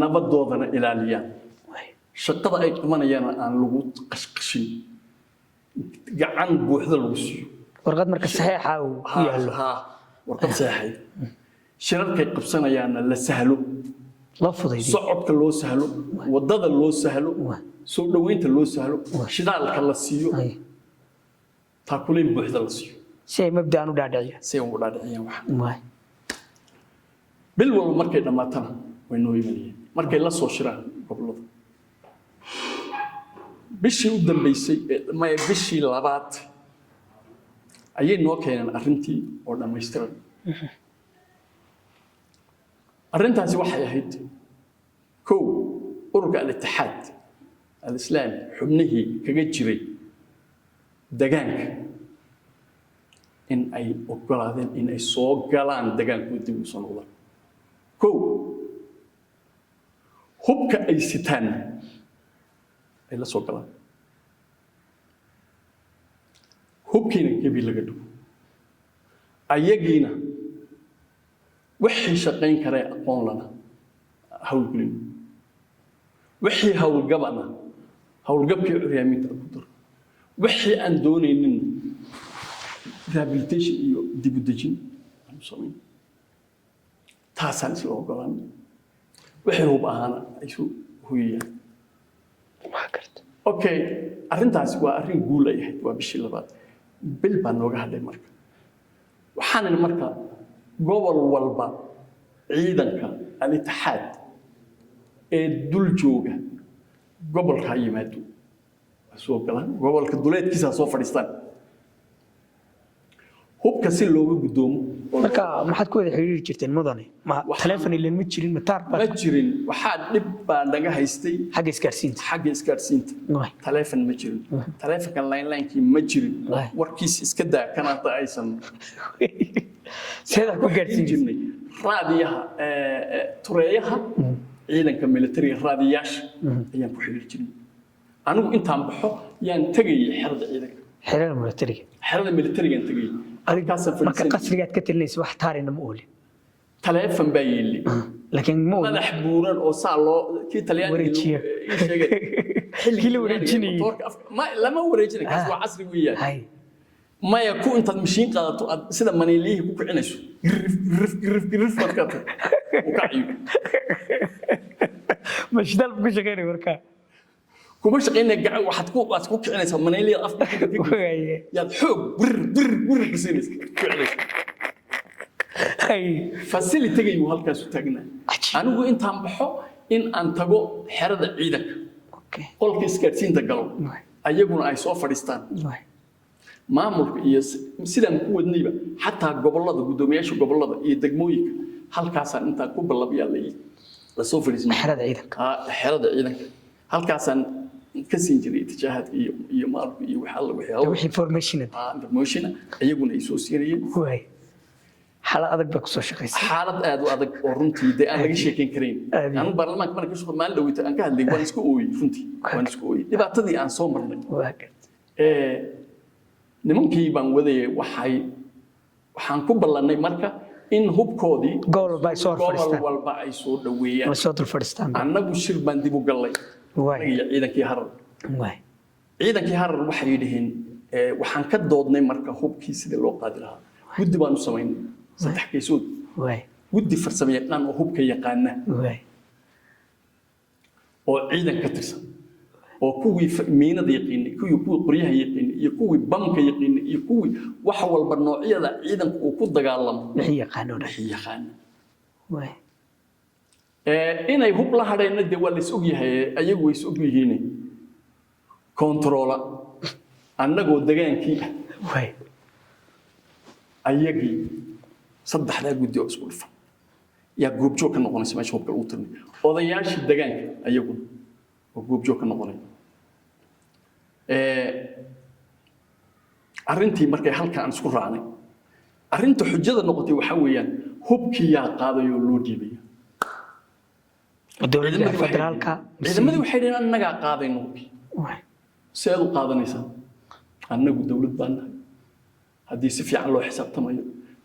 nabadoodana ilaaliyaan shaqada ay qabanayaan aan lagu qashqashin gacan buuxda lagu siiyo warqad marka saxiixa uu ku yaalo warqad saxiix shirarkay qabsanayaana la sahlo la fudaydiyo socodka loo sahlo wadada loo sahlo soo dhaweynta loo sahlo shidaalka la siiyo taakuleen buuxda la siiyo si ay mabda'an u dhaadhiciyo si ay u dhaadhiciyaan wax bil walba markay dhamaatana way noo yimaadeen markay la soo shiraan gobolada bishii u dambeysay ma bishii labaad ayay noo keeneen arrintii oo dhammaystiran arrintaasi waxay ahayd kow ururka al-ittixaad al-islaami xubnihii kaga jiray degaanka in ay ogolaadeen in ay soo galaan degaankoodii dib u soo noqdaan kow hubka ay sitaan ay la soo galaan hubkiina gebi laga dhigo ayagiina wixii shaqayn karay aqoon lana hawlgelin wixii hawlgabana hawlgabkii curyaaminta ku daro wixii aan doonaynin rehabilitation iyo dib u dejin aan samayn taasaan isla ogolaan wixii hub ahaana ay soo hooyayaan okay arrintaasi waa arrin guul ay ahayd waa bishii labaad bil baa nooga hadhay marka waxaan marka gobol walba ciidanka al-ittixaad ee dul jooga gobolka yimaado soo galaan gobolka duleedkiisa soo fadhiistaan hubka si looga gudoomo marka maxaad ku wada xiriiri jirteen mudane ma telefoon ilaa ma jirin mataar ma jirin waxa dib baa naga haystay xagga isgaarsiinta telefoon ma jirin telefoonka line-kii ma jirin warkiis iska daa kana aysan sida ku gaarsiin jirnay raadiyaha tureeyaha ciidanka military raadiyaasha ayaan ku xiriir jirnay anigu intaan baxo yaan tagay xerada ciidanka xerada military aan tagay arkaas marka qasrigaad ka talinaysa wax taarina ma oolin telefoon baa yeeli laakiin ma madax buuran oo saa loo kii talyaaniga sheegay xilli wareejinay ma lama wareejinay kaas waa casri weeyaan maya ku intaad mashiin qaadato sida maniilihi ku kicinayso rif markaad u kaciyo mashdal ku shaqeynay marka kuma shaqeynay gacan waxaad ku kicinaysaa maniilihi afka yaad xoog bir bisinaysa facility uu halkaas u taagnaa anigu intaan baxo in aan tago xerada ciidanka qolka isgaarsiinta galo ayaguna ay soo fadhiistaan maamulka iyo sidaan ku wadnayba xataa gobolada gudoomiyaasha gobolada iyo degmooyinka halkaasaan intaan ku ballabyaalay la soo fadhiisnay xerada ciidanka halkaasaan ka siin jiray tijaahadka iyo maalka iyo wixii information ayaguna ay soo siinayeen xaalad adag baa ku soo shaqaysay xaalad aad u adag oo runtii aan laga sheekeyn kareyn anu baarlamaanka marka soo maalin dhaweyta aan ka hadlay waan isku ooyay runtii waan isku ooyay dhibaatadii aan soo marnay nimankii baan wadayay waxaan ku ballanay marka in hubkoodii gobol walba ay soo dhaweeyaan annagu shir baan dib u gallay ciidankii harar waxay yidhaheen waxaan ka doodnay marka hubkii sidii loo qaadi lahaa guddi baan u samaynay saddex kaysood guddi farsamo yaqaan oo hubka yaqaana oo ciidan ka tirsan oo kuwii miinada yaqiinay kuwii qoryaha yaqiinay iyo kuwii bamka yaqiinay iyo kuwii wax walba noocyada ciidanku uu ku dagaalamo wixii yaqaan inay hub la hadhayna dee waa la is ogyahay ayagu way is og yihiin controla annagoo degaankii ayagii saddexdaa guddi oo isku dhufan yaa goobjoog ka noqonaysa meesha hubka lagu tirnay odayaashii degaanka ayaguna oo goobjoog ka noqonay arrintii markay halkaan isku raacnay arrinta xujada noqotay waxaa weeyaan hubkii yaa qaadayoo loo dhiibaya ciidamadii waxay dhaheen annagaa qaadayno hubkii seed u qaadanaysaa annagu dowlad baan nahay haddii si fiican loo xisaabtamayo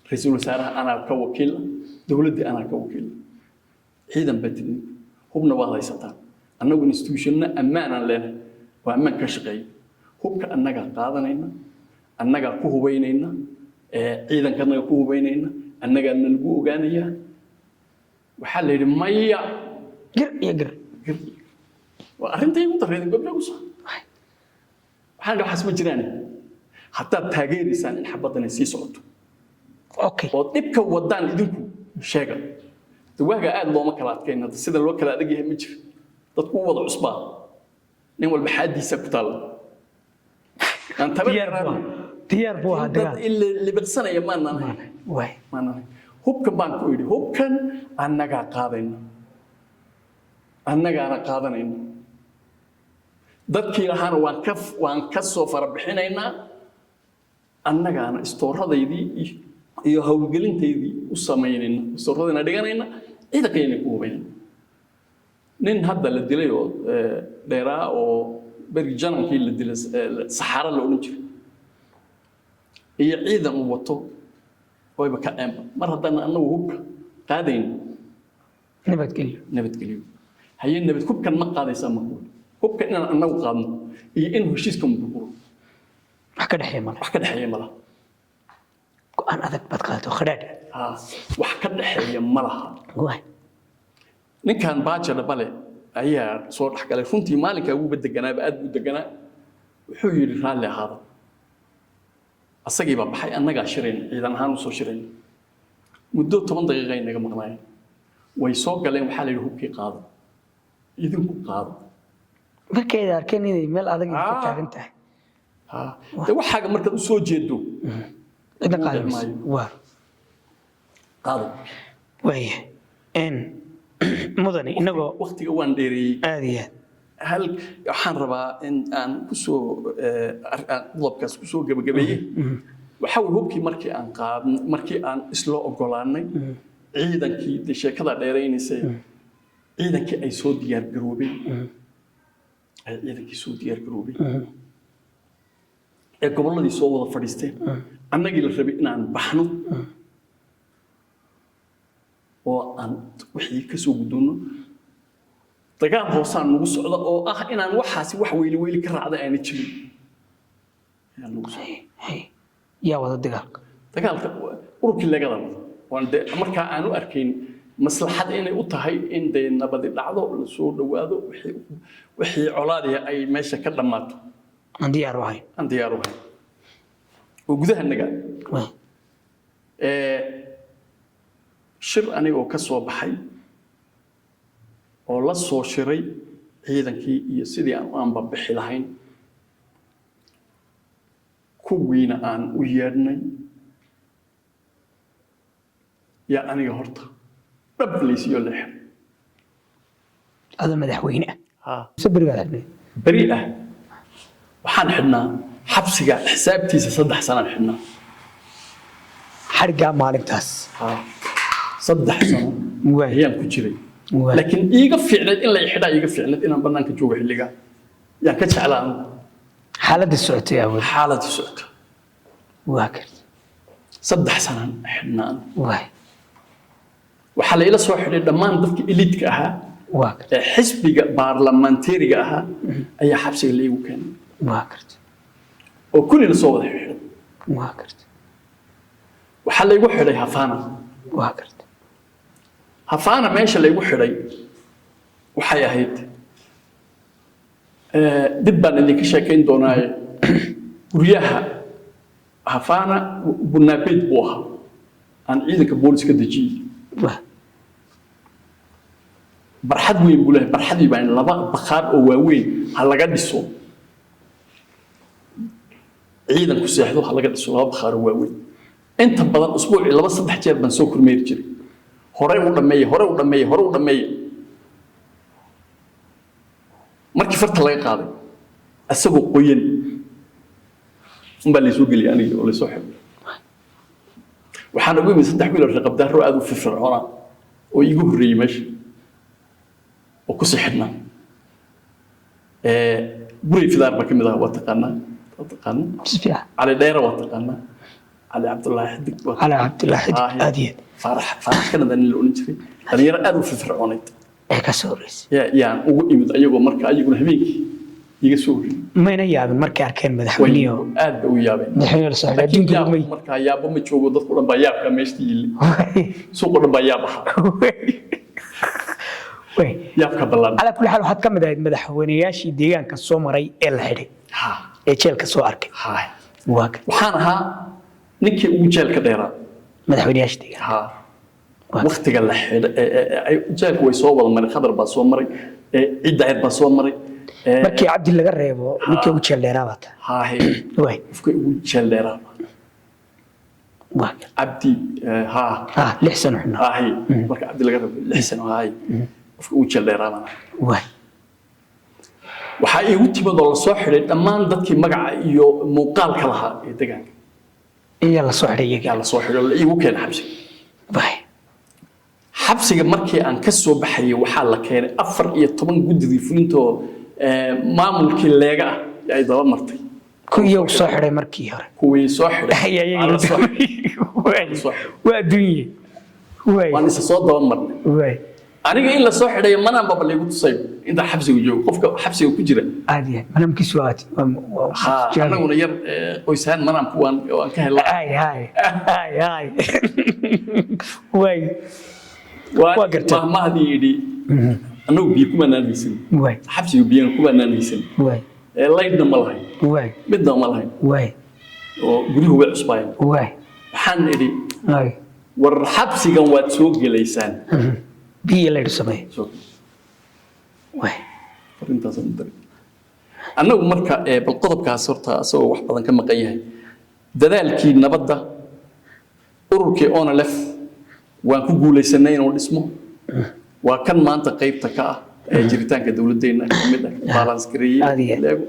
ra'iisul wasaaraha anaa ka wakiila dowladdii anaa ka wakiila ciidan baa tidin hubna waa haysataan annagu institutionna ammaanaan leenahay waa ammaan ka shaqeeya hubka annaga qaadanayna annaga ku hubaynayna ciidankana ku hubaynayna annaga lagu ogaanaya waxa la yiri maya gir waa arintay ugu dareerin gobol ku soo waxa waxa ma jiraan hatta taageerisan in xabadana sii socoto okay oo dibka wadaan idinku sheega waaga aad looma kala adkayna sida loo kala adag yahay ma jiro dadku wada cusbaa nin walba xadiisa ku taal aan diyaar buu ahaa dad ilaa libirsanaya ma nanahay way ma nanahay hubka baan ku yiri hubkan annaga qaadayna annagaana qaadanayna dadkii lahaana waan ka soo farabixinaynaa annagaana istooradeydii iyo hawlgelinteydii u samaynayna istooradana dhiganayna ciidankayna ku hubaynayna nin hadda la dilay oo dheeraa oo bari janankii la dilay saxara la oran jiray iyo ciidan uu wato wayba ka ceemba mar haddana annagu hubka qaadayna nabadgelyo haye nabad hubkan ma qaadaysaa markuu hubka inaan annagu qaadno iyo in heshiiska muduguro wax ka dhaxeeya malaha go'aan adag baad qaadato khadhaadh wax ka dhaxeeya malaha ninkan baajada bale ayaa soo dhaxgalay runtii maalinka ugu badeganaaba aad u deganaa wuxuu yiri raalli ahaada asagii baa baxay annaga shireen ciidan ahaan u soo shireen muddo 10 daqiiqo ay naga maqnaayeen way soo galeen waxa la yiri hubkii qaado idinku qaado markay arkeen inay meel adag ka taagan tahay waxaaga markaad u soo jeedo ina qaadayso waa qaado way mudane inagoo waqtiga waan dheereeyay aadiya hal waxaan rabaa in aan ku soo qodobkaas ku soo gabagabeeyay waxa uu hubkii markii aan isla ogolaanay ciidankii sheekada dheeraynaysay ciidankii ay soo diyaar garoobeen ee gobolladii soo wada fadhiisteen annagii la rabay inaan baxno oo aan wixii ka soo gudoono dagaal hoosaan nagu socda oo ah inaan waxaasi wax weyli ka raacda aan jirin yaa wada dagaalka ururkii laga wada waan marka aan u arkayn maslaxad inay u tahay in day nabadi dhacdo la soo dhawaado wixii colaadiya ay meesha ka dhamaato aan diyaar u ahay oo gudaha naga shir anigoo ka soo baxay oo la soo shiray ciidankii iyo sidii aan bixi lahayn kuwiina aan u yeedhnay yaa aniga horta dhablaysiyo leex هذا مدحوينه بريء waxaan xidhnaa xabsiga xisaabtiisa 3 sano xidhnaa xarga maalintaas 3 sano ayaan ku jiray laakiin iiga fiicnad in la xidhaa iiga fiicnad inaan banaanka joogo xilliga yaa ka jeclaan xaaladda socotay awood xaaladda socotay waakir 3 sano xidhnaa waxa la ila soo xidhay dhammaan dadka elite-ka ahaa واكرت حسبي بارلمانتيري أها أي حبس اللي يمكن واكرت وكل الصوت حلو واكرت وحلا يوحي لي هفانا واكرت هفانا ماشي اللي يوحي لي وحيا هيد دبا اللي كشاكين دوناي ورياها هفانا بنابيد بوها عن عيدك بوليس كدجي barxad weyn buu leeyahay barxadii baan laba baqaar oo waaweyn hal laga dhiso ciidan ku seexdo hal laga dhiso laba baqaar oo waaweyn inta badan usbuucii 2-3 jeer baan soo kormeeri jiray hore u dhameeyay markii farta laga qaaday asagoo qoyan la soo geliyay aniga oo la soo xidhay waxaan ugu yimid 3 wiil oo qabdaaro aad u firfircoona oo igu horreeyay meesha وكسحنا بري في دار بكمل واتقنا على دايره واتقنا على عبد الله حدك على عبد الله حدك هذه فرح كان ذا اللي نجري هذه ادو في فرعونيت كسوريس يعني وإمد أيقو مركا أيقو هبينك يقصور ما ينيابن مركا أركان مدحونيو aad u yaabeen madaxweyne la soo xidhay adduunka gurmay marka yaabo ma joogo dadku dhan baa yaabka meeshtii suuqa dhan baa yaabaha way yaabka ballan ala kulli xaal waxaad ka mid ahayd madaxweynayaashii deegaanka soo maray ee la xidhay ee jeelka soo arkay waxaan ahaa ninkii ugu jeelka dheeraa madaxweynayaashii deegaanka waqtiga la xidhay jeelku way soo wada maray khadar baa soo maray cid dheer baa soo maray markii cabdi laga reebo ninkii ugu jeel dheeraa baa tahay way qofka ugu jeel dheeraa cabdi lix sano xunna marka cabdi laga reebo lix sano qofka ugu jeel dheeraa baa waxaa iigu timid oo la soo xidhay dhammaan dadkii magaca iyo muuqaalka lahaa ee deegaanka iyaa la soo xidhay iyaga la soo xidhay oo iigu keenay xabsiga xabsiga markii aan ka soo baxayay waxaa la keenay 14 guddigii fulintoo maamulkii leega ah ay daba martay kuwii soo xidhay markii hore kuwii soo xidhay waa dunyay waan isa soo daba marnay aniga in la soo xidhay manaan baba leegu tusay inta xabsiga joogo qofka xabsiga ku jira aadiya manamkiisu waati anaguna yar qoysaan manamku waan ka helay way waa gartaa ma hadii yidhi annagu biyo kuma naanaysan xabsiga biyo kuma naanaysan laydna ma lahayn midna ma lahayn oo guriyuhu way cusbaayeen waxaan idhi war xabsigan waad soo gelaysaan biyo laydh samay annagu marka bal qodobkaas horta asagoo wax badan ka maqan yahay dadaalkii nabadda ururkii onalef waan ku guulaysanay inuu dhismo waa kan maanta qaybta ka ah ee jiritaanka dawladdeena kamid ah balance gareeyay leego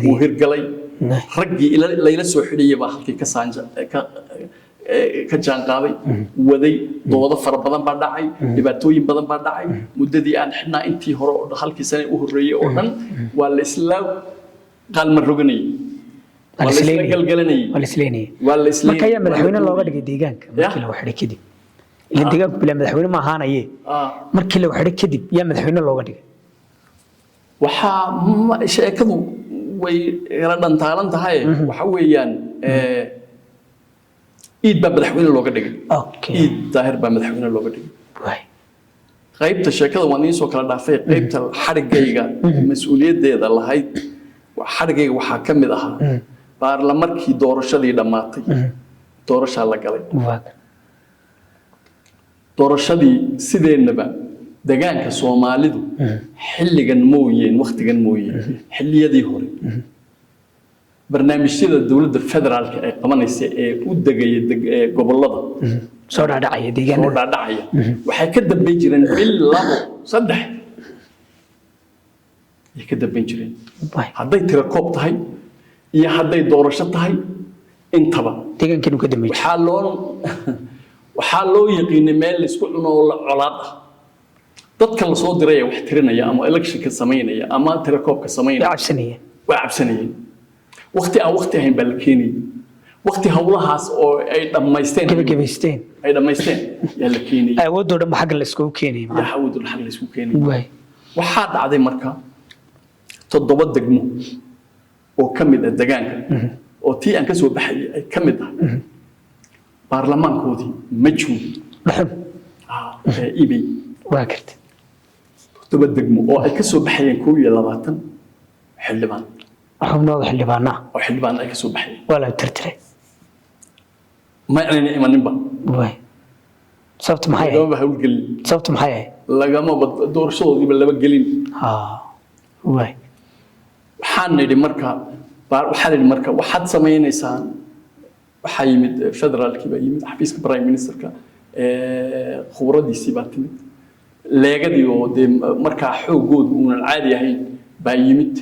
uu hirgalay raggii layla soo xidhiyay baa halkii ka saanja ka jaan qaaday waday doodo fara badan baa dhacay dhibaatooyin badan baa dhacay muddadii aan xidhnaa intii hore oo halkii sano u horeeyay oo dhan waa la isla qalma roganay waa la isla galgalanay waa la isla marka ayaa madaxweyne looga dhigay deegaanka markii la xidhay kadib إلى دقيقة بلا مدحوين ما هانا يه مركي لو حرك كذب يا مدحوين الله قدي وحا شيء كذو ويردن تالنت هاي وحويان إيد باب مدحوين الله قدي إيد ظاهر باب مدحوين الله قدي قيبت الشيء كذا ونيس وكلا دافع قيبت الحرق جيجا مسؤولية ده الله هاي وحرق جيجا وحاكم ده بار لمركي دور شديد ماتي دور شاء قلي doorashadii sideenaba deegaanka Soomaalidu xilligan mooyeen waqtigan mooyeen xilliyadii hore barnaamijyada dawladda federaalka ay qabanaysa ee u dagay gobolada soo dhaadhacay deegaanada waxay ka dambeyn jireen bil labo saddex ay ka dambeyn jireen hadday tira koob tahay iyo hadday doorasho tahay intaba deegaankan ka dambeey waxaa loo yaqiinay meel la isku cuno oo la colaad ah dadka la soo diray wax tirinaya ama election ka sameynaya ama tirakoob ka sameynaya cabsanayeen waqti aan waqti ahayn bal keenay waqti hawlahaas oo ay dhamaysteen yaa la keenay awoodoo dhan xaq la isku keenay awoodoo xaq la isku keenay waxaa dhacday marka 7 degmo oo kamid ah deegaanka oo tii aan ka soo baxay ay kamid ah baarlamaankoodii ma joogo ibay waa kartay 7 degmo oo ay ka soo baxayeen 22 xildhibaan xubnooda xildhibaana oo xildhibaan ay ka soo baxayeen wala tirtiray ma aanay imaninba way sababta maxay lama hawlgal sababta maxay lagama doorashadoodiiba laba gelin way waxaan nidhi marka waxaad samaynaysaan waxaa yimid federaalkii baa yimid xafiiska prime ministerka khibradiisii baa timid leegadii oo dee markaa xoogoodu uunan caadi ahayn baa yimid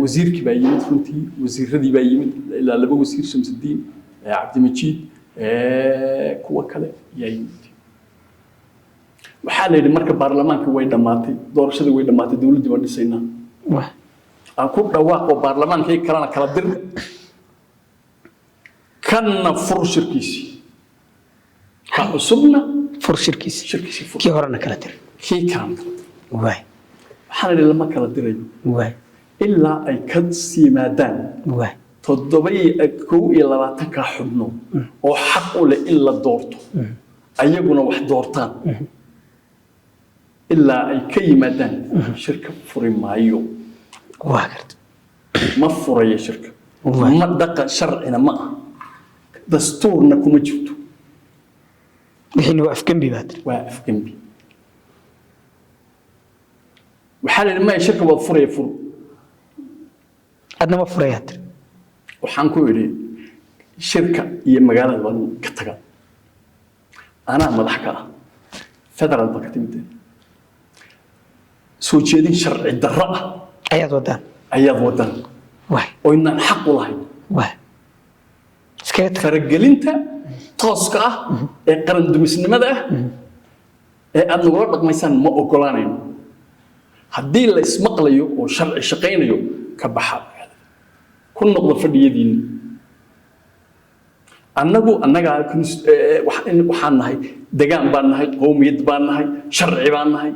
wasiirkii baa yimid runtii wasiiradii baa yimid ilaa 2 wasiir Shamsuddin Cabdimajiid kuwa kale yaa yimid waxaa la yidhi marka baarlamaanka way dhamaatay doorashadii way dhamaatay dawladdii waa dhisaynaa aan ku dhawaaqo baarlamaankii kalena kala dir كنا فرشركيسي كعصبنا فرشركيسي كي هرنا كلا تر kii kaan waay waxaan lama kala dirayo waay ilaa ay ka siimaadaan waay 7 ka xubno oo xaq u leh in la doorto ayaguna wax doortaan ilaa ay ka yimaadaan shirka furi maayo waa garta ma furayo shirka ma dhaqan sharcina ma aha dastuurna kuma jirto wixii waa afgambi baad waa afgambi waxaa la ma shirka wad furaya furu adna ma furayaad waxaan ku yiri shirka iyo magaalada waan ka taga ana madax ka federal bakatimid soo jeedin sharci darro ayaad wadaan waay oo inaan xaq u lahayn waay iska faragelinta tooska ah ee qaran dumisnimada ah ee aad nagula dhaqmaysaan ma ogolaanayno haddii la ismaqlayo oo sharci shaqaynayo ka baxa ku noqdo fadhiyadiin annaga waxaan nahay degaan baan nahay qowmiyad baan nahay sharci baan nahay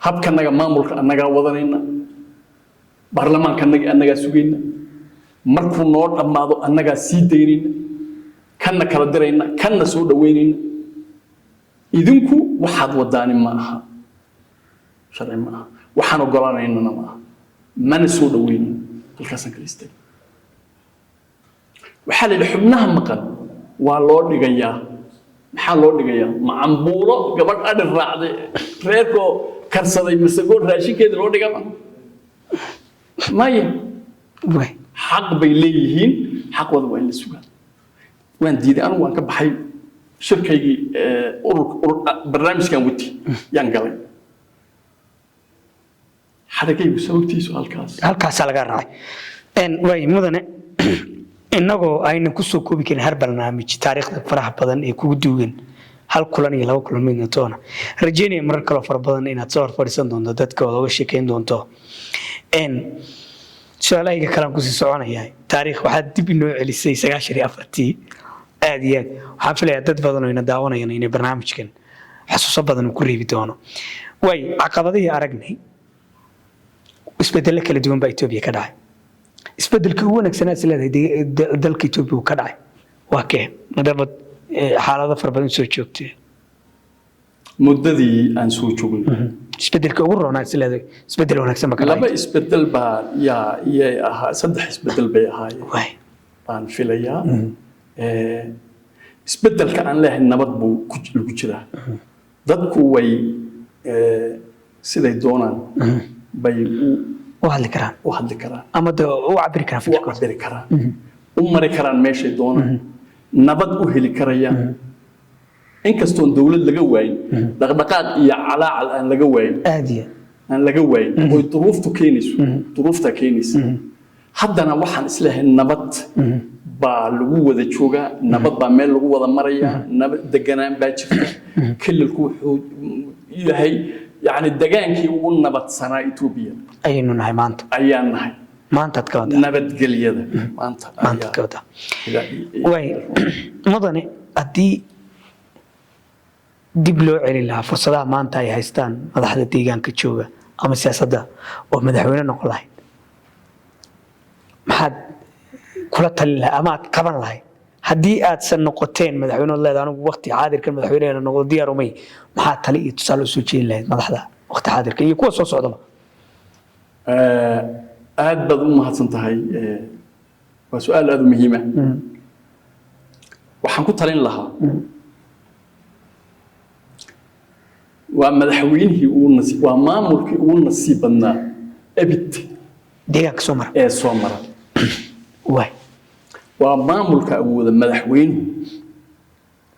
habkanaga maamulka annaga wadanayna baarlamaanka annaga sugayna markuu noo dhamaado annaga sii daynayna kana kala dirayna kana soo dhaweynayna idinku waxaad wadaani ma aha sharci ma aha waxaan ogolaanayna ma aha mana soo dhaweynayna halkaas ka istay waxa la xubnaha maqan waa loo dhigayaa maxaa loo dhigayaa macambuulo gabadh adin raacday reerko karsaday masago raashinkeeda loo dhigaa maya way xaq bay leeyihiin xaqooda waa in la sugaa waan diiday anigu waan ka baxay shirkaygii barnaamijkan wati yaan galay xadagaygu sababtiisu halkaas laga raacay way mudane inagoo aynan ku soo koobi karin har barnaamij taariikhda faraha badan ee kugu duugan hal kulan iyo laba kulan midna toona rajeynaya marar kale fara badan inaad soo fadhiisan doonto dadka oo uga sheekeyn doonto su'aalahayga kale ku sii soconaya taariikh waxaad dib inoo celisay 94tii aad iyo aad waxaan filayaa dad badan oo ina daawanayaan inay barnaamijkan xasuuso badan ku reebi doono way caqabadihii aragnay isbedel kala duwan baa Itoobiya ka dhacay isbedelka ugu wanaagsan ee leedahay dalka Itoobiya ka dhacay waa kee madaba xaalado fara badan soo joogtay muddadii aan soo joognay isbedelka ugu wanaagsan leedahay isbedel wanaagsan ma kala laba isbedel baa yaa saddex isbedel bay ahaayeen baan filayaa isbedelka aan leeyahay nabad buu ku jiraa dadku way siday doonaan bay u hadli karaan ama u cabiri karaan u mari karaan meeshay doonaan nabad u heli karayaan inkastoo dawlad laga waayin dhaqdhaqaaq iyo calaacal aan laga waayin aan laga waayin oo duruufta keenayso haddana waxaan isleeyahay nabad baa lagu wada joogaa nabad baa meel lagu wada marayaa nabad deganaan baa jirta kililku wuxuu yahay يعني دجانكي ونبت سنة إثيوبيا أينو نهاي مانت أيان نهاي مانت كذا نبت قليلة مانت كذا وين مضني أدي دبلو على الله فرصة مانت هاي هايستان هذا حد ديجان كتشوجا أما سياسة ده ومدحونا نقولها ما حد كل تلا أما كمان لاي haddii aad san noqoteen madaxweyne leedahay anigu waqti xaadirkan madaxweynaha noqdo diyaar umay maxaa tali iyo tusaale u soo jeedin lahayd madaxda waqti xaadirka iyo kuwa soo socdaba aad baad u mahadsan tahay waa su'aal aad u muhiim ah waxaan ku talin lahaa waa madaxweynihii waa maamulkii ugu nasiib badnaa abid deegaanka soo mara waay waa maamulka awooda madaxweynuhu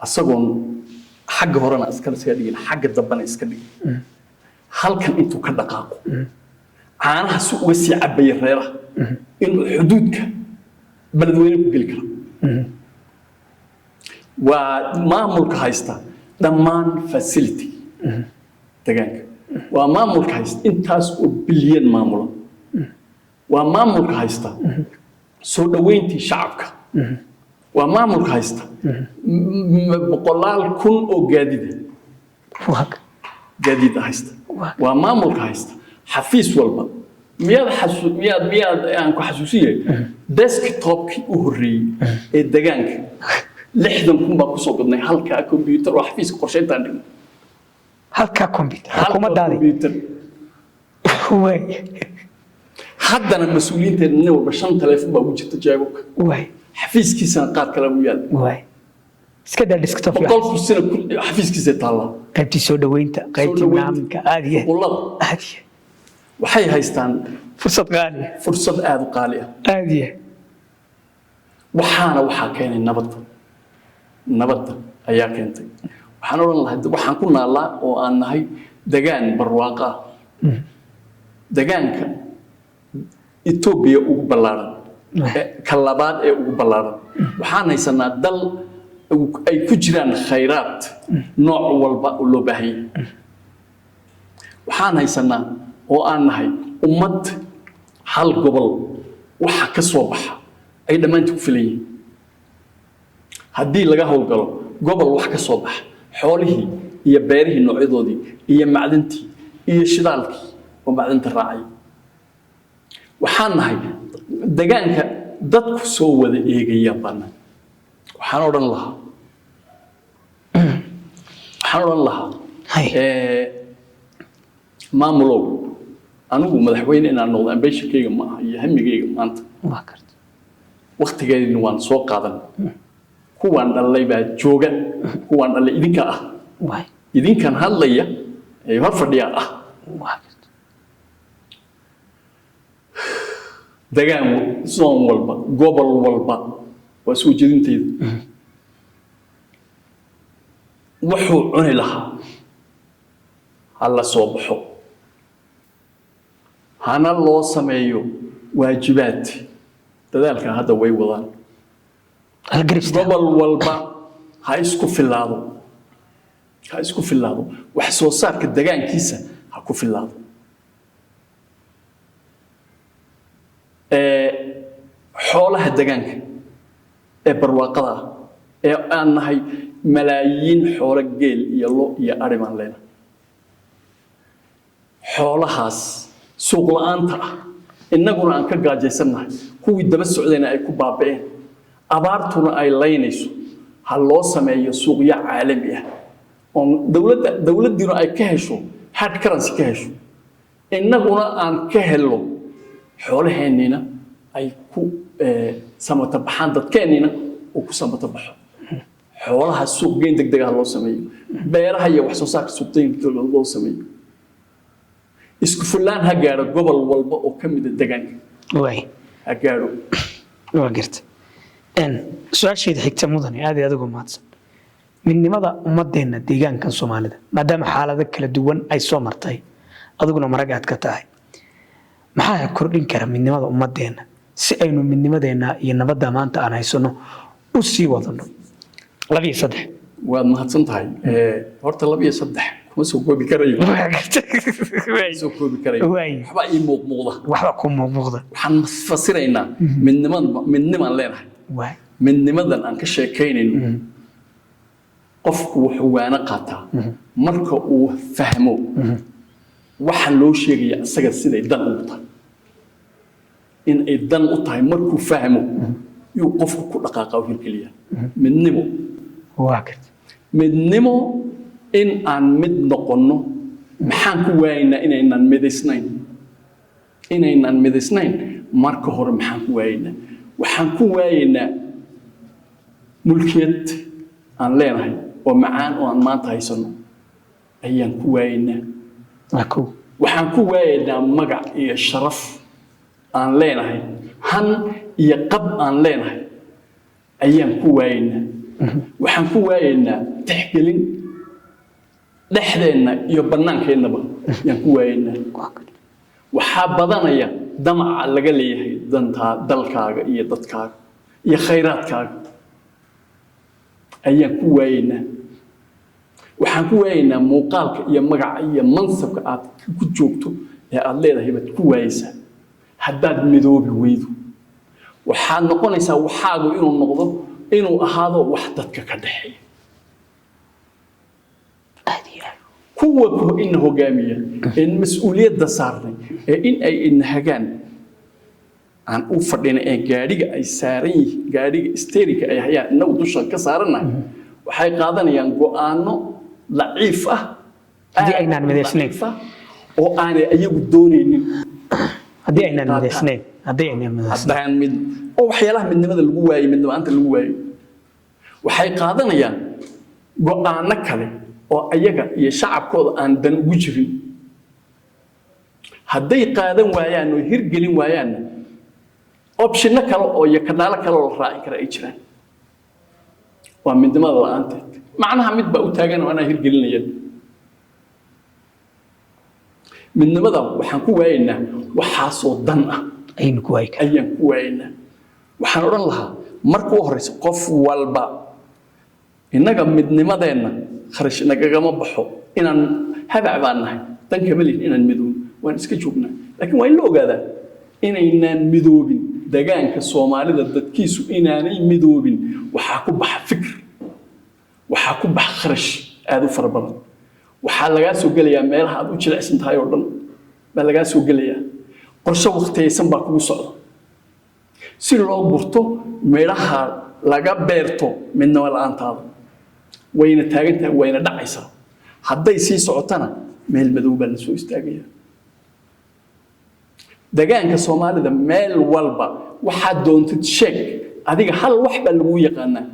asagoon xagga horena iska dhigin xagga dambana iska dhigin halkan intuu ka dhaqaaqo caanaha si uga sii cabaya reeraha inuu xuduudka beledweyne ku geli karo waa maamulka haysta dhammaan facility deegaanka waa maamulka haysta intaas oo bilyan maamula waa maamulka haysta soo dhaweyntii shacabka waa maamulka haysta boqolaal kun oo gaadida gaadiid haysta waa maamulka haysta xafiis walba miyaad aan ku xasuusiyay desktopkii u horreeyey ee deegaanka 60,000 baa ku soo gadnay halka computer oo xafiiska qorsheynta dhigay halka computer xukuumaddaadi way haddana mas'uuliyiinteena nin walba 5 telefoon baa ugu jirta jeebabka way xafiiskiisana qaar kale u yaal way iska daa desktop qolku sina xafiiskiisa taala qaybtii soo dhaweynta qaybtii barnaamijka aadiye waxay haystaan fursad aad u qaali ah aadiye waxaa keenay nabadda ayaa keentay waxaan oran lahaa waxaan ku naalaa oo aan nahay degaan barwaaqa degaanka Ethiopia ugu ballaaran ka labaad ee ugu ballaaran waxaan haysanaa dal ay ku jiraan khayraad nooc walba oo loo baahan yahay waxaan haysanaa oo aan nahay ummad hal gobol waxa ka soo baxa ay dhammaantii ku filan yihiin haddii laga howlgalo gobol wax ka soo baxa xoolihii iyo beerihii noocyadoodii iyo macdantii iyo shidaalkii oo macdanta raacay waxaan nahay degaanka dadku soo wada eegaya bannaan waxaan odhan lahaa maamulow anigu madaxweyne inaan noqdo ambitionkayga ma aha iyo hamigayga maanta waqtigeedina waan soo qaadan kuwaan dhalay baa jooga kuwaan dhalay idinka ah idinkan hadlaya ee hor fadhiya ah degaan zone walba gobol walba waa soo jeedintayda wuxuu cuni lahaa hala soo baxo hana loo sameeyo waajibaad dadaalka hadda way wadaan gobol walba ha isku filaado wax soo saarka degaankiisa ha ku filaado xoolaha degaanka ee barwaaqada ah ee aan nahay malaayiin xoolo geel iyo lo iyo ari baan leenahay xoolahaas suuq la'aanta ah innaguna aan ka gaajaysannahay kuwii daba socdayna ay ku baaba'een abaartuna ay laynayso ha loo sameeyo suuqyo caalami ah oo dowladdiina ay ka hesho hard currency ka hesho innaguna aan ka helo xoolaheennina ay ku samata baxaan dadkeennina uu ku samata baxo xoolaha suuq geyn degdeg ah loo sameeyo beeraha iyo wax soo saarka suuqgeyn degdeg loo sameeyo isku fulaan ha gaaro gobol walba oo ka mid ah deegaanka ha gaaro waa garta su-aasheeda xigta mudane aad iyo adigu mahadsan midnimada ummadeenna deegaankan soomaalida maadaama xaalado kala duwan ay soo martay adiguna marag aad ka tahay maxaa kordhin kara midnimada ummadeenna si aynu midnimadeenna iyo nabadda maanta aan haysano u sii wadano 2 waad mahadsan tahay horta 2 kuma soo koobi karayo soo koobi karayo waxba ii muuqda waxaan fasiraynaa midnimaan leenahay midnimadan aan ka sheekaynayno qofku wuxuu waana qaataa marka uu fahmo waxa loo sheegaya isaga siday dan u tahay in ay dan u tahay markuu fahmo yuu qofku ku dhaqaaqaa hirgeliya midnimo in aan mid noqonno maxaan ku waayaynaa inaynan midaysnayn marka hore maxaan ku waayaynaa waxaan ku waayaynaa mulkiyad aan leenahay oo macaan oo aan maanta haysano ayaan ku waayaynaa waxaan ku waayaynaa magac iyo sharaf aan leenahay han iyo qab aan leenahay ayaan ku waayaynaa waxaan ku waayaynaa tixgelin dhexdeenna iyo bannaankeennaba ayaan ku waayaynaa waxaa badanaya damaca laga leeyahay dantaa dalkaaga iyo dadkaaga iyo khayraadkaaga ayaan ku waayaynaa waxaan ku waayaynaa muuqaalka iyo magaca iyo mansabka aad ku joogto ee aad leedahay baad ku waayaysaa haddaad midoobi weydo waxaad noqonaysaa waxaagu inuu ahaado wax dadka ka dhexeeya ku kuwa in hogaamiya in mas'uuliyadda saarnay in ay inhagaan aan u fadhina gaadhiga ay saaran yihiin gaadhiga steerinka ay hayaan inagu dusha ka saaranahay waxay qaadanayaan go'aano laciif ah haddii aynaan midaysnayn oo aanay ayagu doonaynin haddii aynaan midaysnayn haddaan mid oo waxyaalaha midnimada lagu waayay midnimada lagu waayay waxay qaadanayaan go'aano kale oo ayaga iyo shacabkooda aan dan ugu jirin hadday qaadan waayaan oo hirgelin waayaan option kale oo yakadaalo kale oo raaci kara ay jiraan waa midnimada la'aanteed macnaha mid baa u taagan oo ana hirgelinayaan midnimada waxaan ku waaynaa waxaasoo dan ah ayaan ku waaynaa waxaan odhan lahaa markuu horeysa qof walba innaga midnimadeenna kharash nagagama baxo inaan habac baan nahay dan kama lihin inaan midoobin waan iska joognaa laakiin waa in la ogaadaa inaynaan midoobin degaanka Soomaalida dadkiisu inaanay midoobin waxaa ku baxa fikir waxaa ku baxa kharash aad u fara badan waxaa laga soo galayaa meelaha aad u jilicsan tahay oo dhan baa laga soo galayaa qorshe waqtiyeysan baa kugu socda si loo burto meelaha laga beerto midnimo la'aantaada wayna taagantahay wayna dhacaysaa hadday sii socotana meel madow baa la soo istaagaya degaanka Soomaalida meel walba waxa doontid sheeg adiga hal wax baa lagu yaqaanaa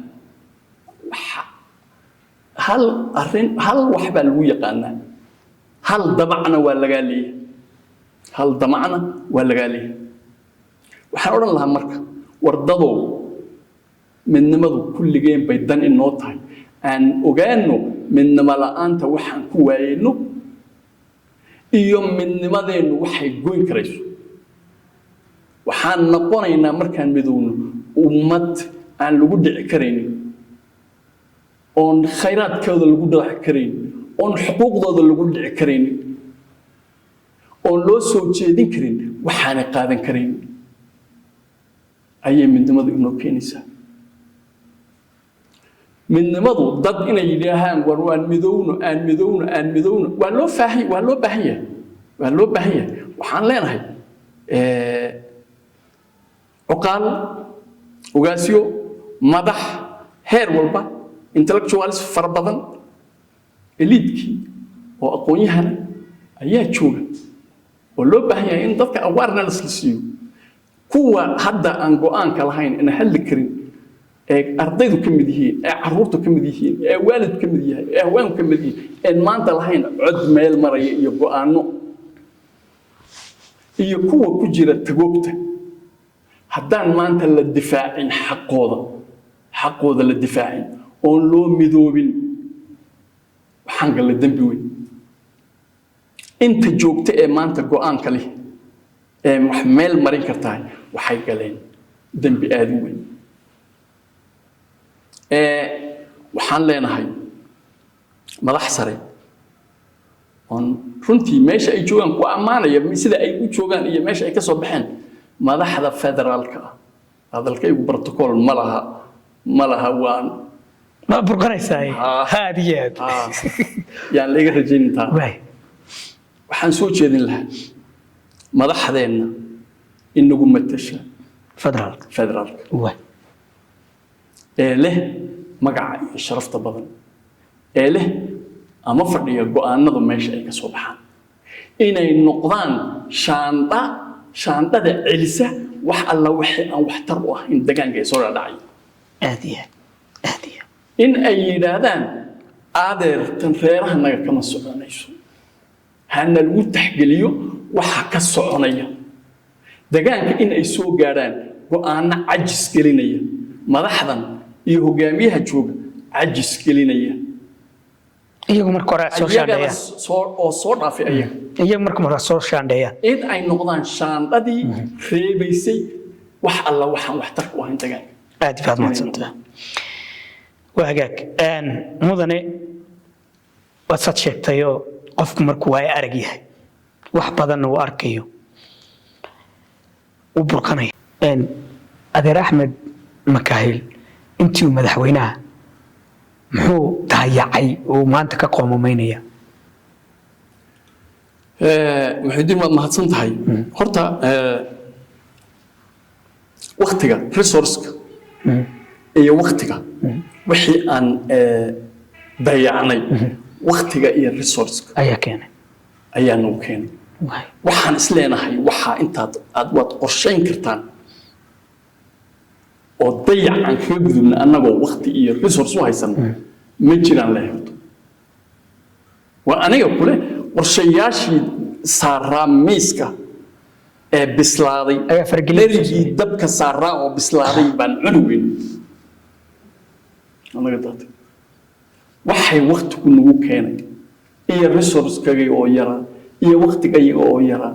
hal wax baa lagu yaqaanaa hal damacna waa laga leeyahay waxaan odhan lahaa marka wardadow midnimadu kulligeen bay dan inoo tahay aan ogaano midnimo la'aanta waxaan ku waayeyno iyo midnimadeennu waxay goyn karayso waxaan noqonaynaa markaan midowno ummad aan lagu dhici karaynin oon khayraadkooda lagu dhici karaynin oon xuquuqdooda lagu dhici karaynin oon loo soo jeedin karin waxaanay qaadan karaynin ayay midnimadu inoo keenaysaa midnimadu dad inay yidhaahaan war waan midowno waa loo baahan yahay waxaan leenahay عقال وقاسيو مدح هير والبا intellectuals فربضن إليدكي وأقويها أيها تشوغا ولو بهي إن ضدك أوارنا لسلسيو كوا هدا أنقوان كالهين إن هل كرين أرضيدو كمديهين عروبتو كمديهين والد كمديهين أهوان كمديهين إن ما أنت لهين عد ميل مرة يبقوانو إيو كوا كجيرة تقوبته haddaan maanta la difaacin xaqooda la difaacin oon loo midoobin waxaan galay dambi weyn inta joogta ee maanta go'aanka leh ee wax meel marin kartaa waxay galeen dambi aad u weyn waxaan leenahay madax sare oon runtii meesha ay joogaan ku ammaanaya sida ay u joogaan iyo meesha ay ka soo baxeen madaxda federaalka hadalkaygu protocol ma laha waan ma burqanaysaa haadiyaad yaan laga rajaynayntaa waxaan soo jeedin lahaa madaxdeenna inagu matasha federaalka ee leh magaca iyo sharafta badan ee leh ama fadhiya go'aanadu meesha ay ka soo baxaan inay noqdaan shaandhada celisa wax alla wixii aan waxtar u ahayn degaanka ay soo dhacay aadiya in ay yidhaahdaan adeertan reeraha naga kama soconayso hana lagu taxgeliyo waxa ka soconaya degaanka in ay soo gaadhaan go'aano cajis gelinaya madaxdan iyo hogaamiyaha jooga cajis gelinaya iyagu marka hore soo shaandheeyaan oo soo dhaafay iyagu marka hore soo shaandheeyaan in ay noqdaan shaandhadii reebaysay wax alla waxaan waxtar u ahayn degaanka aad baad mahadsantahay waa hagaag mudane waad sad sheegtayoo qofku markuu waa arag yahay wax badanna uu arkayo u burqanaya adeer axmed makaahil intii uu madaxweynaha muxuu dayacay oo maanta ka qoomamaynaya محيدين ما هتصنت هاي هرتا وقتها ريسورسك إيه وقتها وحي أن ضيعني وقتها إيه ريسورسك أيا كان أيا نو كان waxaan isleenahay waxa intaad aad wad qorsheyn kartaan oo dayacan kaga gudubna annagoo waqti iyo resource u haysan ma jiraan leeyahay waa aniga kule qorshayaashii saaraa miiska ee bislaaday ayaa fargelinayay dabka saaraa oo bislaaday baan cunweyn anaga dadka waxay waqtigu nagu keenay iyo resource kaga oo yara iyo waqtiga oo yara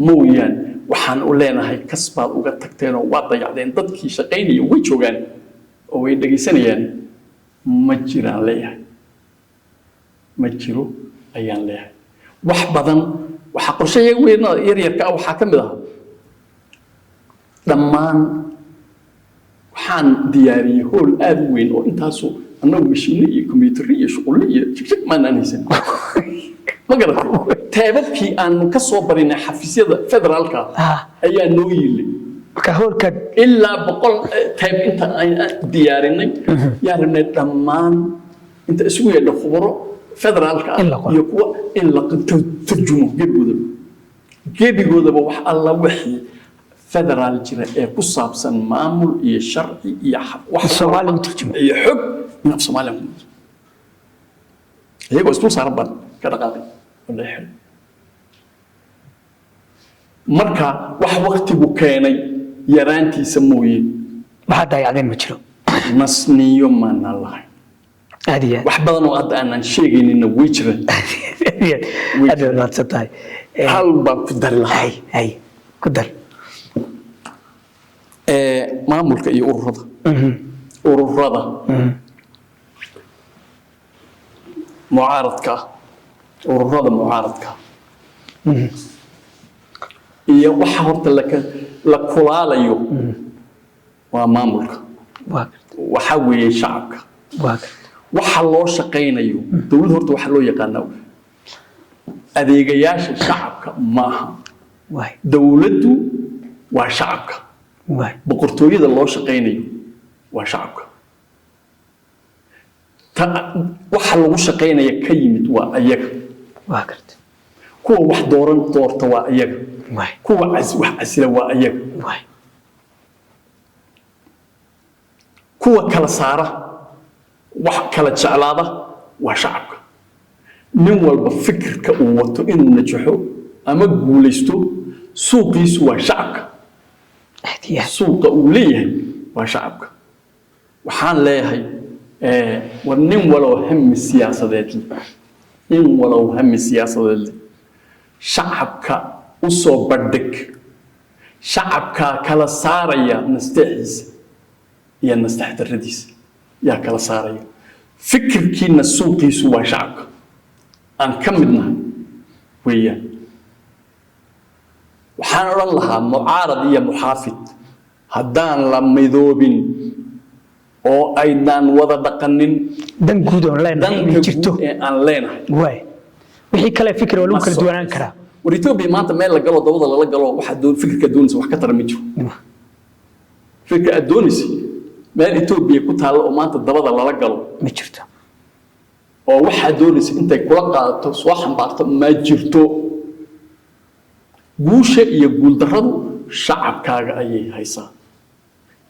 mooyaan waxaan u leenahay kasbaad uga tagteen oo waa dayacdeen dadkii shaqeynaya way joogaan oo way dhageysanayaan ma jiraan leeyahay ma jiro ayaan leeyahay wax badan waxa qorsheeyay weyn yar ka waxa kamid ah dhammaan waxaan diyaariyay hool aad weyn oo intaasu annagu mashiin iyo kombiyuutar iyo shaqo iyo shaqo ma aanaysan ما قرأت تابتكي أن كسر برينا حفيزية فدرالكا أيها نويل كهول إلا بقول تاب أنت ديارنا يا رنا دمان أنت اسمه يا خبرة فدرالكا يقوى إلا قد ترجمه جيبي جوده بوح الله وحي فدرال جرا قصاب سن معمول يشرعي يحب وحصوالي ترجمه يحب من الصومالي هي قصته صاربان كذا قاضي ولا يحل مركا wax waqtigu keenay yaraantiisa mooyee waxa daayacdeen ma jiro nasniyo man allah adiya wax badan oo aad aanan sheegaynin way jiraan adiya la tsatay hal ba ku dar lahay hay ku dar maamulka iyo ururada mucaaradka ururada mucaaradka iyo waxa horta la kulaalayo waa maamulka waxa weeye shacabka waxa loo shaqeynayo dawladda horta waxa loo yaqaano adeegayaasha shacabka maaha dawladdu waa shacabka boqortooyada loo shaqeynayo waa shacabka waxa lagu shaqeynaya ka yimid waa ayaga waa karta kuwa wax doorta waa ayaga kuwa wax asila waa ayaga kuwa kala saara wax kala jeclaada waa shacabka nin walba fikirka uu wato inuu najaxo ama guulaysto suuqiisu waa shacabka suuqa uu leeyahay waa shacabka waxaan leeyahay ورنين ولو هم السياسات إن ولو هم السياسات شعبك أصو بدك شعبك كلا صاريا نستحز يا نستحت الرديس يا كلا صاريا فكر كينا السوقي سوى شعبك أن كمدنا ويا وحان الله معارض يا محافظ هدان لما يذوبين oo aydan wada dhaqanin dan guud oo leenahay jirto aan leenahay way wixii kale fikir oo lagu kala duwanaan kara war Ethiopia maanta meel la galo dabada la galo waxa doon fikirka doonaysa wax ka tar ma jiro fikirka doonaysa meel Ethiopia ku taalo oo maanta dabada la galo ma jirto oo waxa doonaysa intay kula qaadato soo xambaarto ma jirto guusha iyo guul darradu shacabkaaga ayay haysaa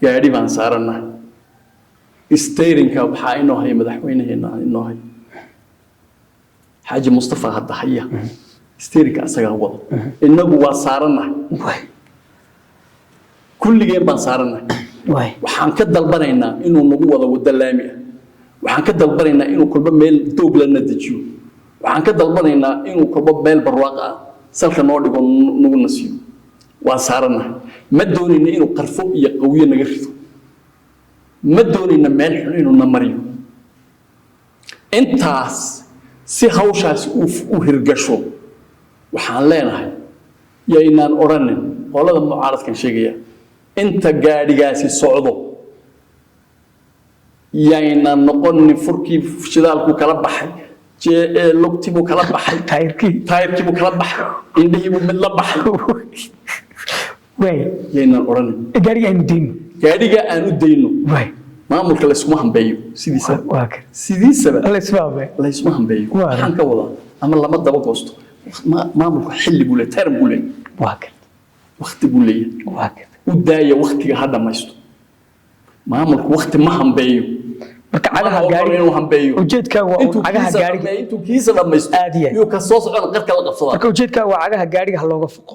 gaari baan saaranahay استيرينكا وحا إنه هي مدحوينهنا إنه هي حاجة مصطفى هذا هي استيرينكا أساقا وضع إنه هو صارنا كل جيم بان صارنا وحان كدل برينا إنه نقوة ودلامية وحان كدل برينا إنه كل ميل دوغ لنا دجيو وحان كدل برينا إنه كل ميل برواقع سلك نوردي نقول نسيو وصارنا ما دوني إنه قرفو يقوية نغرثو ما دونينا مال حنين ونمريو انتاس سي هوشاس وهرقشو وحان ليناهي يا إنان أورانين والله المعارض كان شيئا انت قادقاسي صعدو يا إنان نقولني فركي في شدالكو كلبحي lugtii buu kala baxay taayirkii buu kala baxay indhihii buu mid la baxay yaynan odhanin gaadhiga aan u dayno maamulka laysuma hambeeyo sidiisaba laysuma hambeeyo waxaan ka wadaa ama lama daba goosto maamulka xilli buu leeyahay term buu leeyahay waqti buu leeyahay u daaya waqtiga ha dhamaysto maamulku waqti ma hambeeyo marka cagaha gaariga inuu hambeeyo ujeedkaagu waa cagaha gaariga intuu kiisa dhamaysto iyo ka soo socon qarka la qabsada marka ujeedkaagu waa cagaha gaariga looga foqo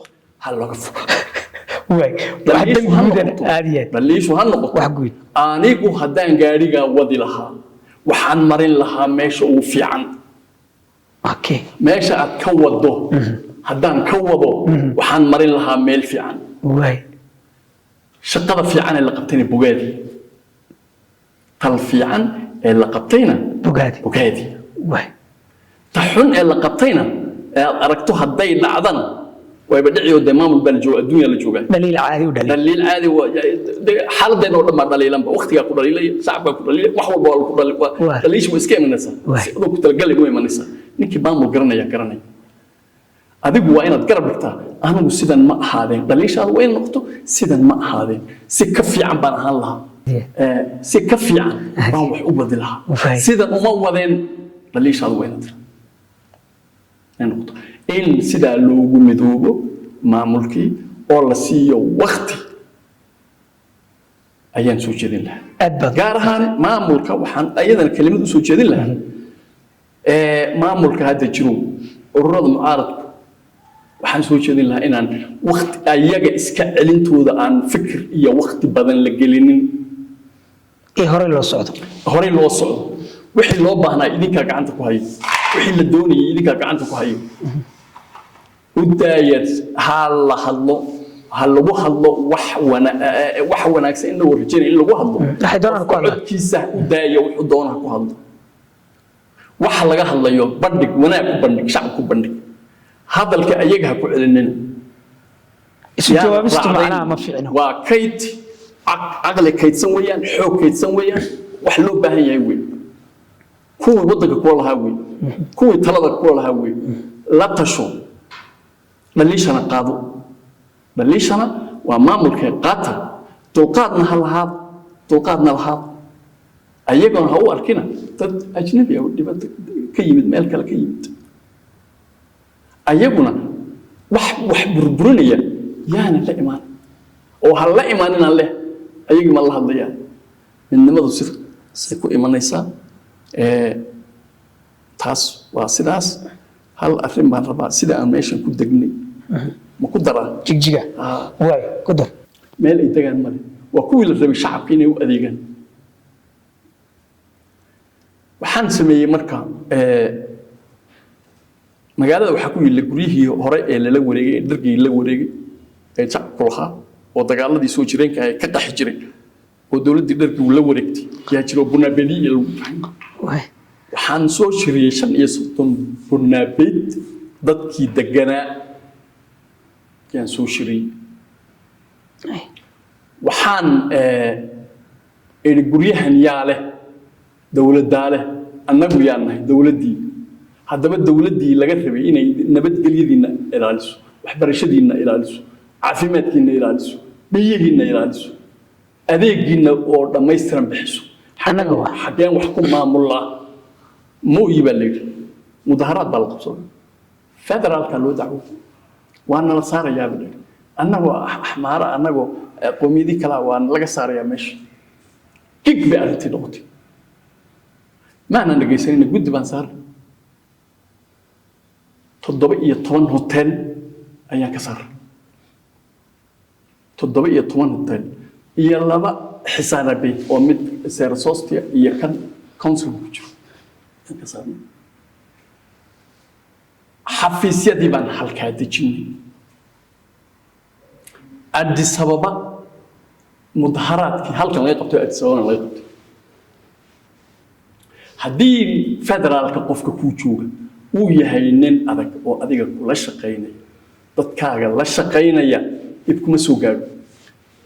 baliishu ha noqoto anigu haddaan gaariga wadi lahaa waxaan marin lahaa meesha ugu fiican meesha aad ka wado haddaan ka wado waxaan marin lahaa meel fiican shaqada fiican ee la qabtayna bogaadi tal fiican ee la qabtayna bogaadi ta xun ee la qabtayna ee aad aragto hadday dhacdana wayba dhiciyo de maamul baa la jooga adduunya la jooga daliil caadi u daliil caadi xaaladeen oo dhan baa dhaliilanba waqtigaa ku dhaliilaya shacabkaa ku dhaliilaya wax walba waa lagu dhaliilaya daliishu waa iska imanaysaa si adoo ku talagalay u imanaysaa ninkii maamul garanaya adigu waa inaad garab dhigtaa anigu sidan ma ahaadeen daliishaadu waa in noqoto sidan ma ahaadeen si ka fiican baan ahaan lahaa si ka fiican baan wax u badi lahaa sidan uma wadeen daliishaadu waa inaad noqoto in sidaa loogu midoobo maamulkii oo la siiyo waqti ayaan soo jeedin lahaa gaar ahaan maamulka waxaan ayadana kelimad u soo jeedin lahaa maamulka hadda jiro ururada mucaaradku waxaan soo jeedin lahaa inaan waqti ayaga iska celintooda aan fikir iyo waqti badan la gelinin horey loo socdo wixii loo baahnaa idinkaa gacanta ku hayo wixii la doonayay idinkaa gacanta ku hayo u daayad ha la hadlo ha lagu hadlo wax wanaagsan in la warjeenay in lagu hadlo codkiisa u daaya wuxuu doonaha ku hadlo waxa laga hadlayo bandhig wanaag ku bandhig shacab ku bandhig hadalka ayaga ha ku celinina isu jawaabistu macnaha ma fiicno waa kayd caqli kaydsan weeyaan xoog kaydsan weeyaan wax loo baahan yahay weey kuwii waddanka kuwa lahaa weey kuwii talada kuwa lahaa weey la tasho dhaliishana qaado dhaliishana waa maamulka qaata dulqaadna lahaad ayagoona ha u arkina dad ajnabi ah dibadda ka yimid meel kale ka yimid ayaguna wax burburinaya yaana la imaan oo ha la imaanin aan leh ayagii ma la hadlayaan midnimadu say ku imanaysaa taas waa sidaas hal arrin baan rabaa sida aan meeshan ku degnay ma ku daraa jigjiga ku dar meel ay degaan male waa kuwii la rabay shacabka inay u adeegaan waxaan sameeyey marka magaalada waxaa ku yilla guryihii hore ee lala wareegay ee dargii la wareegay ee shacabku lahaa oo dagaaladii soo jireenka ay ka qaxi jiray oo dowladdii dharkii la wareegtay yaa jiro bunaabeediye lagu tahay waxaan soo shiriyey 35 bunaabeed dadkii deganaa yaan soo shiriyey waxaan guryahan yaa leh dowladdaa leh annagu yaan nahay dowladdii haddaba dowladdii laga rabay inay nabadgelyadiinna ilaaliso waxbarashadiinna ilaaliso caafimaadkiinna ilaaliso biyihiinna ilaaliso adeegiinna oo dhammaystiran bixiso xageen wax ku maamulaa mooyi baa la yidhi mudaharaad baa la qabsaday federaalka loo dacwo waana la saarayaa baa la yidhi annagoo axmaara annagoo qoomiyadii kalaa waana laga saarayaa meesha gig bay arrintii noqotay maanan dhegaysanina guddi baan saaray 17 hotel ayaan ka saaray 17 hotel iyo 2 xisaababeed oo mid Sersostia iyo kan council ku jiro ka saaray xafiisyadii baan halkaa dejinay Addis Ababa mudaharaadkii halkan laga qabtay Addis Ababa laga qabtay haddii federaalka qofka ku jooga uu yahay nin adag oo adiga kula shaqeynaya dadkaaga la shaqeynaya ibkuma soo gaadho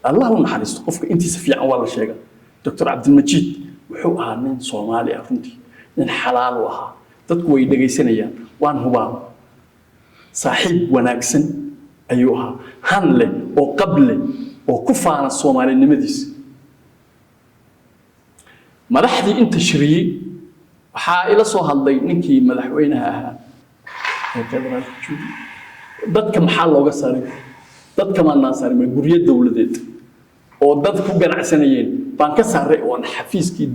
allah u naxariisto qofka intiisa fiican waa la sheegaa Dr. Abdul Majid wuxuu ahaa nin Soomaali ah runtii nin xalaal u ahaa dadku way dhagaysanayaan waan hubaa saaxiib wanaagsan ayuu ahaa han leh oo qab leh oo ku faana Soomaalinimadiisa madaxdii inta shiriyay waxaa ila soo hadlay ninkii madaxweynaha ahaa ee federaalka joogay dadka maxaa looga saaray dadka ma naasaarin guriyada dawladeed oo dad ku ganacsanayeen baan ka saaray oo xafiiskii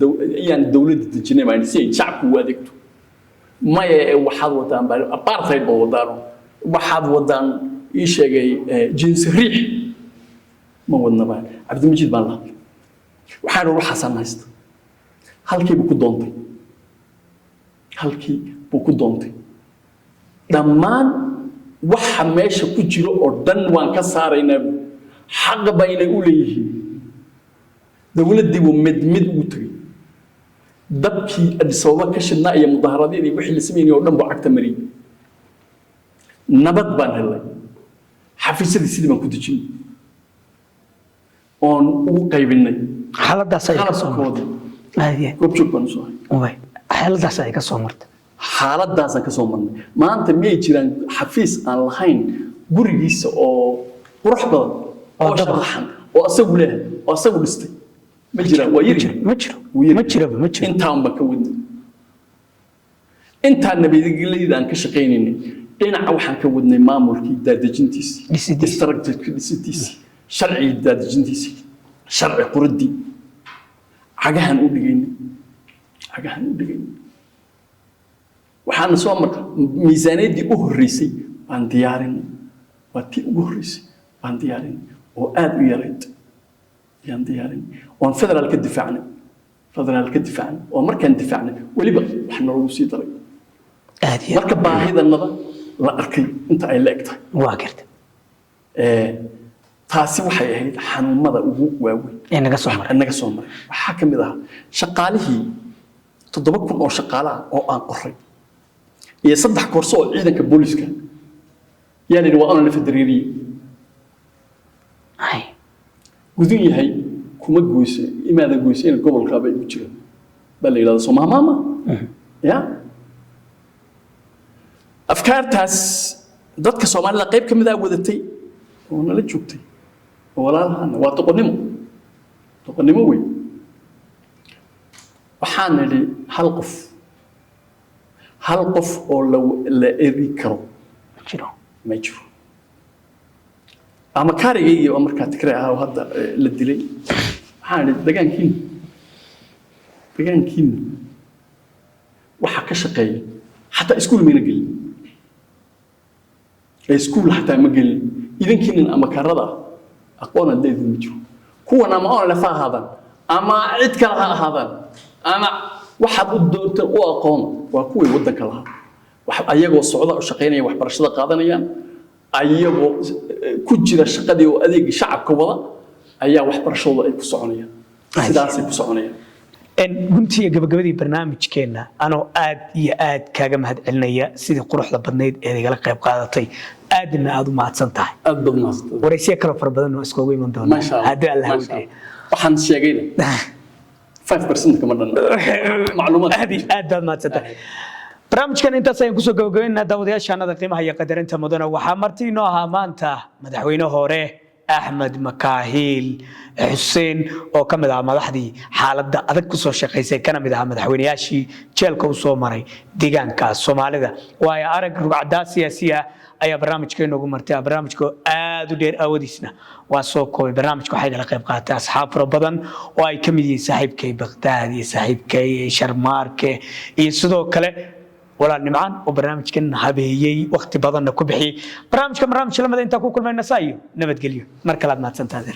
dawladda dejinay baan si shacabku u adeegto ma waxaad wadaan apartheid oo wadaan waxaad wadaan ii sheegay jinsi riix ma wadna baan Cabdimajid baan la waxaan ruuxa samaysta halkii buu ku doontay dhammaan waxa meesha ku jiro oo dhan waan ka saaraynaa xaq bayna u leeyihiin dawladdu mid ugu tagay dabkii Addis Ababa ka shidnaa iyo mudaharaadii wixii la sameeyay oo dhan buu cagta mariyay nabad baan helay xafiisadii sidii baan ku dejinay oon ugu qaybinay xaaladaas ay ka soo martay goobjoog baan soo hay xaaladaas ay ka soo martay xaaladaas ka soo marnay maanta miyay jiraan xafiis aan lahayn gurigiisa oo qurux badan oo sharaxan oo asagu leh oo asagu dhistay ma jira waa yiri ma jiro intaan ba ka wadnay intaan nabadgelyada aan ka shaqeynay dhinaca waxaan ka wadnay maamulkii daadejintiisa distractkiisa sharci daadejintiisa sharci quradii cagahan u dhigaynay waxaan soo markaa miisaaniyadii u horeysay baan diyaarinay waa tii ugu horeysay baan diyaarinay oo aad u yarayd yaan diyaarinay oo federaal ka difaacnay oo markaan difaacnay waliba wax noogu sii daray marka baahidanada la arkay inta ay la egtahay waa gartay taasi waxay ahayd xanuunada ugu waaweyn ee naga soo maray waxaa ka mid ah shaqaalihii 7,000 oo shaqaalaha oo aan qoray iyo 3 koorso oo ciidanka booliska yaani waa aan la federeeriyay gudun yahay kuma goysay imaada goysay in gobolka bay u jiraan bal ilaa Soomaaliya ya afkaartaas dadka Soomaalida qayb kamid ah wadatay oo nala joogtay walaalahana waa toqonnimo weyn waxaan nidhi hal qof oo la eri karo ma jiro ama kaarigayga oo markaa tikray ah oo hadda la dilay waxaan nidhi deegaankiin waxa ka shaqeeya xataa iskuul mayna gelin iskuul xataa ma gelin idinkiin ama karada aqoon leedin ma jiro kuwana ma oo la faahadan ama cid kale ha ahaadaan ama waxaad u doonto oo aqoon waa kuwii wadanka lahaa wax ayagoo socda u shaqeynaya waxbarashada qaadanayaan ayagoo ku jira shaqadii oo adeegga shacabka wada ayaa waxbarashada ay ku soconayaan sidaas ay ku soconayaan guntiga gabagabadii barnaamijkeena anoo aad iyo aad kaaga mahadcelinaya sidii quruxda badneyd ee igala qayb qaadatay aadna aad u mahadsan tahay aad baad mahadsan waraysiyo kala fara badan oo iskugu iman doona haddii Allah wadiyo waxaan sheegayna 5% kama dhan macluumaad aad baad mahadsan tahay barnaamijkan intaas ayaan kusoo gabagabeynaa daawadayaashaanada qiimaha iyo qadarinta mudana waxaa marti inoo ahaa maanta madaxweyne hore Ahmed Makaahil Xuseen oo kamid ah madaxdii xaaladda adag ku soo shaqeysay kana mid ah madaxweynayaashii jeelka u soo maray deegaanka Soomaalida waayo arag rugcada siyaasiga ayaa barnaamijkeena ugu martay barnaamijku aad u dheer awoodiisna waa soo koobay barnaamijku waxay la qayb qaatay asxaab fara badan oo ay kamid yihiin saaxiibkay Baghdad iyo saaxiibkay Sharmaarke iyo sidoo kale ولا نمعان وبرنامج كنا هبيي وقت بدنا كبحي برنامج lamada inta ku kulmayna saayo nabad geliyo mar kale aad ma santaade